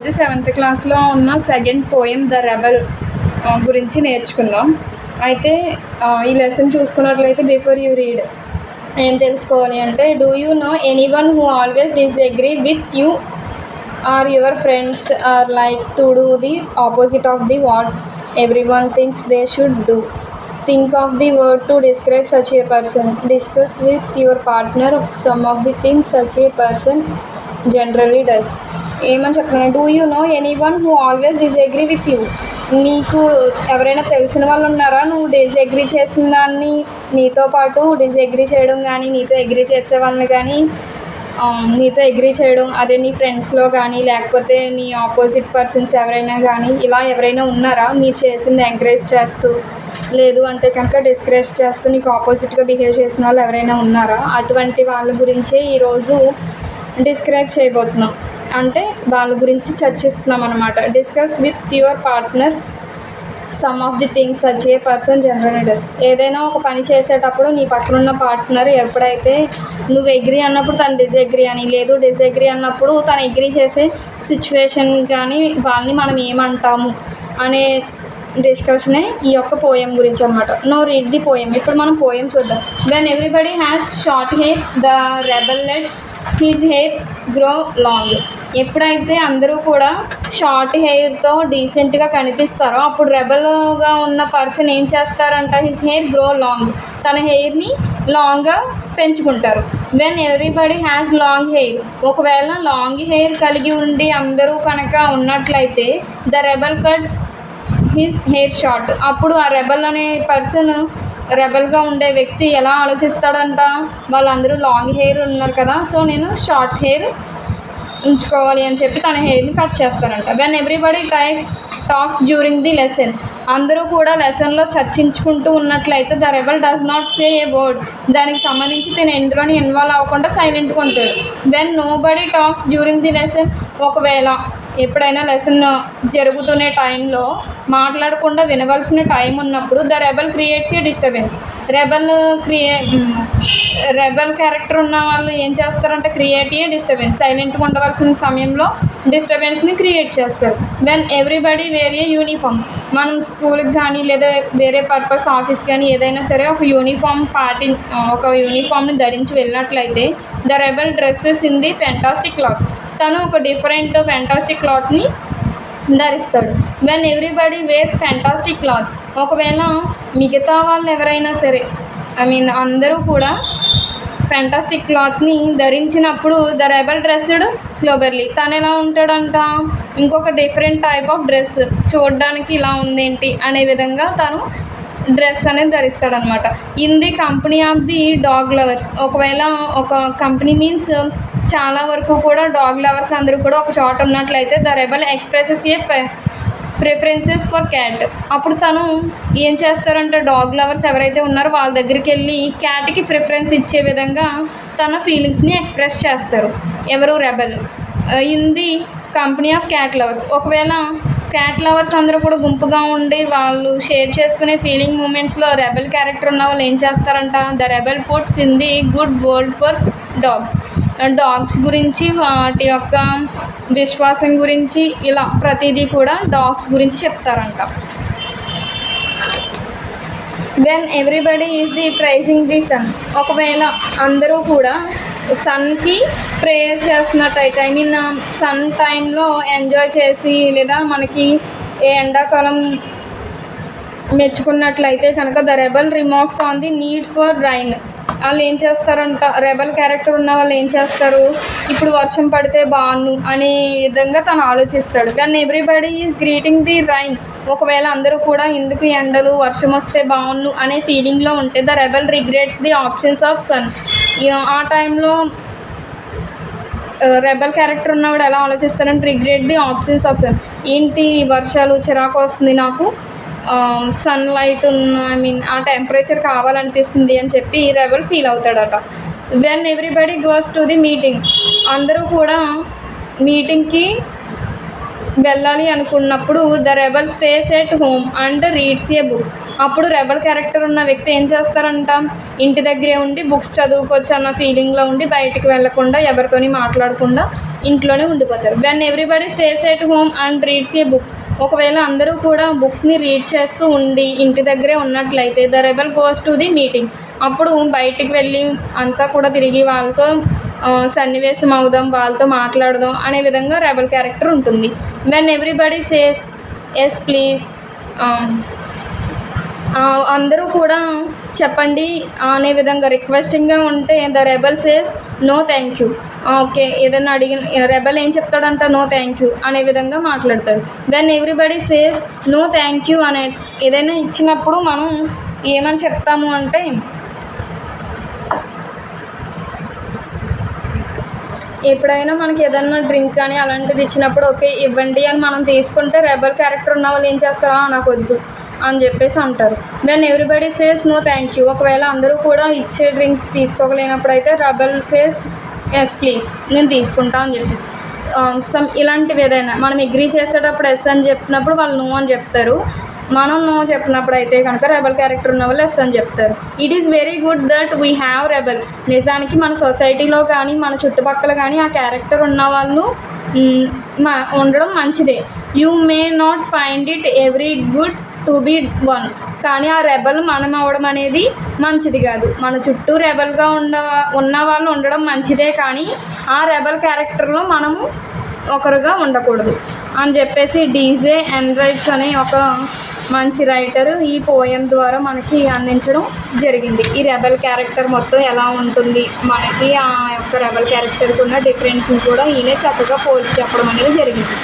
Seventh క్లాస్లో ఉన్న second poem the rebel గురించి నేర్చుకుందాం. అయితే ఈ లెసన్ చూసుకున్నట్లయితే బిఫోర్ యూ రీడ్ ఏం తెలుసుకోవాలి అంటే, do you know anyone who always disagree with you or your friends or like to do the opposite of the what everyone thinks they should do? Think of the word to describe such a person. Discuss with your partner some of the things such a person generally does. ఏమని చెప్తున్నాను, do you know anyone who always disagree with you. నీకు ఎవరైనా తెలిసిన వాళ్ళు ఉన్నారా నువ్వు disagree చేసిన దాన్ని నీతో పాటు డిస్అగ్రీ చేయడం కానీ, నీతో అగ్రీ చేసే వాళ్ళని కానీ నీతో అగ్రీ చేయడం, అదే నీ ఫ్రెండ్స్లో కానీ లేకపోతే నీ ఆపోజిట్ పర్సన్స్ ఎవరైనా కానీ ఇలా ఎవరైనా ఉన్నారా మీరు చేసింది ఎంకరేజ్ చేస్తూ, లేదు అంటే కనుక డిస్కరేజ్ చేస్తూ నీకు ఆపోజిట్గా బిహేవ్ చేసిన వాళ్ళు ఎవరైనా ఉన్నారా? అటువంటి వాళ్ళ గురించే ఈరోజు డిస్క్రైబ్ చేయబోతున్నాం, అంటే వాళ్ళ గురించి చర్చిస్తున్నాం అన్నమాట. Discuss with your partner some of the things such a person generally does. ఏదైనా ఒక పని చేసేటప్పుడు నీ పక్కన ఉన్న పార్ట్నర్ ఎప్పుడైతే నువ్వు అగ్రీ అన్నప్పుడు తను డిస్అగ్రీ అని, లేదు డిస్అగ్రీ అన్నప్పుడు తను అగ్రీ చేసే సిచ్యువేషన్ కానీ వాళ్ళని మనం ఏమంటాము అనే డిస్కషనే ఈ యొక్క పోయం గురించి అనమాట. Now read the poem. ఇప్పుడు మనం పోయం చూద్దాం. When everybody has short hair the rebel lets his hair grow long. ఎప్పుడైతే అందరూ కూడా షార్ట్ హెయిర్తో డీసెంట్గా కనిపిస్తారో అప్పుడు రెబల్గా ఉన్న పర్సన్ ఏం చేస్తారంట, హిజ్ హెయిర్ గ్రో లాంగ్, తన హెయిర్ని లాంగ్గా పెంచుకుంటారు. When everybody has long hair, ఒకవేళ లాంగ్ హెయిర్ కలిగి ఉండి అందరూ కనుక ఉన్నట్లయితే the rebel cuts his hair short. అప్పుడు ఆ రెబల్ అనే పర్సన్, రెబల్గా ఉండే వ్యక్తి ఎలా ఆలోచిస్తాడంట, వాళ్ళందరూ లాంగ్ హెయిర్ ఉన్నారు కదా, సో నేను షార్ట్ హెయిర్ ఉంచుకోవాలి అని చెప్పి తన హెయిర్ని కట్ చేస్తారంట. When everybody talks during the lesson, అందరూ కూడా లెసన్లో చర్చించుకుంటూ ఉన్నట్లయితే the rebel does not say a word, దానికి సంబంధించి తను ఎందులోని ఇన్వాల్వ్ అవ్వకుండా సైలెంట్గా ఉంటాడు. When nobody talks during the lesson, ఒకవేళ ఎప్పుడైనా లెసన్ జరుగుతునే టైంలో మాట్లాడకుండా వినవలసిన టైం ఉన్నప్పుడు the rebel creates a disturbance. Rebel character ఉన్న వాళ్ళు ఏం చేస్తారంటే క్రియేట్ ఏ డిస్టర్బెన్స్, సైలెంట్గా ఉండవలసిన సమయంలో డిస్టర్బెన్స్ని క్రియేట్ చేస్తారు. When everybody wear a uniform, మనం స్కూల్కి కానీ లేదా వేరే పర్పస్ ఆఫీస్ కానీ ఏదైనా సరే ఒక యూనిఫామ్ని ధరించి వెళ్ళినట్లయితే the rebel dresses in the fantastic cloth, తను ఒక డిఫరెంట్ ఫెంటాస్టిక్ క్లాత్ని ధరిస్తాడు. When everybody wears fantastic cloth, ఒకవేళ మిగతా వాళ్ళు ఎవరైనా సరే అందరూ కూడా ఫెంటాస్టిక్ క్లాత్ని ధరించినప్పుడు ద రెబల్ డ్రెస్డ్ స్లోబర్లీ, తను ఎలా ఉంటాడంట, ఇంకొక డిఫరెంట్ టైప్ ఆఫ్ డ్రెస్, చూడడానికి ఇలా ఉందేంటి అనే విధంగా తను డ్రెస్ అనేది ధరిస్తాడనమాట. In the company of the dog lovers, ఒకవేళ ఒక కంపెనీ మీన్స్ చాలా వరకు కూడా డాగ్ లవర్స్ అందరూ కూడా ఒక చోట ఉన్నట్లయితే the rebel expresses a preferences for cat, అప్పుడు తను ఏం చేస్తారంటే డాగ్ లవర్స్ ఎవరైతే ఉన్నారో వాళ్ళ దగ్గరికి వెళ్ళి క్యాట్కి ప్రిఫరెన్స్ ఇచ్చే విధంగా తన ఫీలింగ్స్ని ఎక్స్ప్రెస్ చేస్తారు. ఎవరు, rebel. In the company of cat lovers, ఒకవేళ క్యాట్ లవర్స్ అందరూ కూడా గుంపుగా ఉండి వాళ్ళు షేర్ చేసుకునే ఫీలింగ్ మూమెంట్స్లో రెబల్ క్యారెక్టర్ ఉన్న వాళ్ళు ఏం చేస్తారంట, the rebel puts in the good world for dogs, dogs గురించి వాటి యొక్క విశ్వాసం గురించి ఇలా ప్రతిదీ కూడా డాగ్స్ గురించి చెప్తారంట. When everybody is the praising the sun, ఒకవేళ అందరూ కూడా సన్కి ప్రేయర్ చేస్తున్నట్టయితే సన్ టైంలో ఎంజాయ్ చేసి లేదా మనకి ఎండాకాలం మెచ్చుకున్నట్లయితే కనుక the rebel remarks on the need for rain, వాళ్ళు ఏం చేస్తారంట, రెబల్ క్యారెక్టర్ ఉన్న వాళ్ళు ఏం చేస్తారు, ఇప్పుడు వర్షం పడితే బాగుండు అనే విధంగా తను ఆలోచిస్తాడు. When everybody is greeting the rain, ఒకవేళ అందరూ కూడా ఎందుకు ఎండలు వర్షం వస్తే బాగుండు అనే ఫీలింగ్లో ఉంటే the rebel regrets the options of sun. ఆ టైంలో రెబల్ క్యారెక్టర్ ఉన్నవాడు ఎలా ఆలోచిస్తారంటే regret the options of sun, ఏంటి వర్షాలు చిరాకు వస్తుంది, నాకు సన్లైట్ ఆ టెంపరేచర్ కావాలనిపిస్తుంది అని చెప్పి రెబల్ ఫీల్ అవుతాడట. When everybody goes to the meeting, అందరూ కూడా మీటింగ్కి వెళ్ళాలి అనుకున్నప్పుడు the rebel stays at home and reads a book, అప్పుడు రెబల్ క్యారెక్టర్ ఉన్న వ్యక్తి ఏం చేస్తారంట, ఇంటి దగ్గరే ఉండి బుక్స్ చదువుకోవచ్చు అన్న ఫీలింగ్లో ఉండి బయటికి వెళ్ళకుండా ఎవరితోని మాట్లాడకుండా ఇంట్లోనే ఉండిపోతారు. When everybody stays at home and reads a book, ఒకవేళ అందరూ కూడా బుక్స్ని రీడ్ చేస్తూ ఉండి ఇంటి దగ్గరే ఉన్నట్లయితే the rebel goes to the meeting, అప్పుడు బయటికి వెళ్ళి అంతా కూడా తిరిగి వాళ్ళతో సన్నివేశం అవుదాం, వాళ్ళతో మాట్లాడదాం అనే విధంగా రెబల్ క్యారెక్టర్ ఉంటుంది. When everybody says yes please, అందరూ కూడా చెప్పండి అనే విధంగా రిక్వెస్టింగ్గా ఉంటే the rebel says no thank you. Okay, ఏదైనా అడిగిన రెబల్ ఏం చెప్తాడంట, నో థ్యాంక్ యూ అనే విధంగా మాట్లాడతాడు. When everybody says no thank you అనే ఏదైనా ఇచ్చినప్పుడు మనం ఏమని చెప్తాము అంటే, ఎప్పుడైనా మనకి ఏదైనా డ్రింక్ కానీ అలాంటిది ఇచ్చినప్పుడు ఓకే ఇవ్వండి అని మనం తీసుకుంటే రెబల్ క్యారెక్టర్ ఉన్న వాళ్ళు ఏం చేస్తారో నాకు వద్దు అని చెప్పేసి అంటారు. When everybody says no thank you, ఒకవేళ అందరూ కూడా ఇచ్చే డ్రింక్ తీసుకోగలేనప్పుడు అయితే రెబల్ సేస్ ఎస్ ప్లీజ్, నేను తీసుకుంటా అని చెప్పి ఇలాంటివి ఏదైనా మనం అగ్రీ చేసేటప్పుడు ఎస్ అని చెప్పినప్పుడు వాళ్ళు నో అని చెప్తారు. మనం నో చెప్పినప్పుడు అయితే కనుక రెబల్ క్యారెక్టర్ ఉన్న వాళ్ళు ఎస్ అని చెప్తారు. It is very good that we have rebel, నిజానికి మన సొసైటీలో కానీ మన చుట్టుపక్కల కానీ ఆ క్యారెక్టర్ ఉన్న వాళ్ళు ఉండడం మంచిదే. You may not find it every good to be one, కానీ ఆ రెబల్ మనం అవ్వడం అనేది మంచిది కాదు. మన చుట్టూ రెబల్గా ఉన్న వాళ్ళు ఉండడం మంచిదే, కానీ ఆ రెబల్ క్యారెక్టర్లో మనము ఒకరుగా ఉండకూడదు అని చెప్పేసి డీజే ఎన్రైట్స్ అనే ఒక మంచి రైటర్ ఈ పోయం ద్వారా మనకి అందించడం జరిగింది. ఈ రెబల్ క్యారెక్టర్ మొత్తం ఎలా ఉంటుంది, మనకి ఆ యొక్క రెబల్ క్యారెక్టర్కి ఉన్న డిఫరెన్స్ని కూడా ఈయనే చక్కగా పోల్చి చెప్పడం అనేది జరిగింది.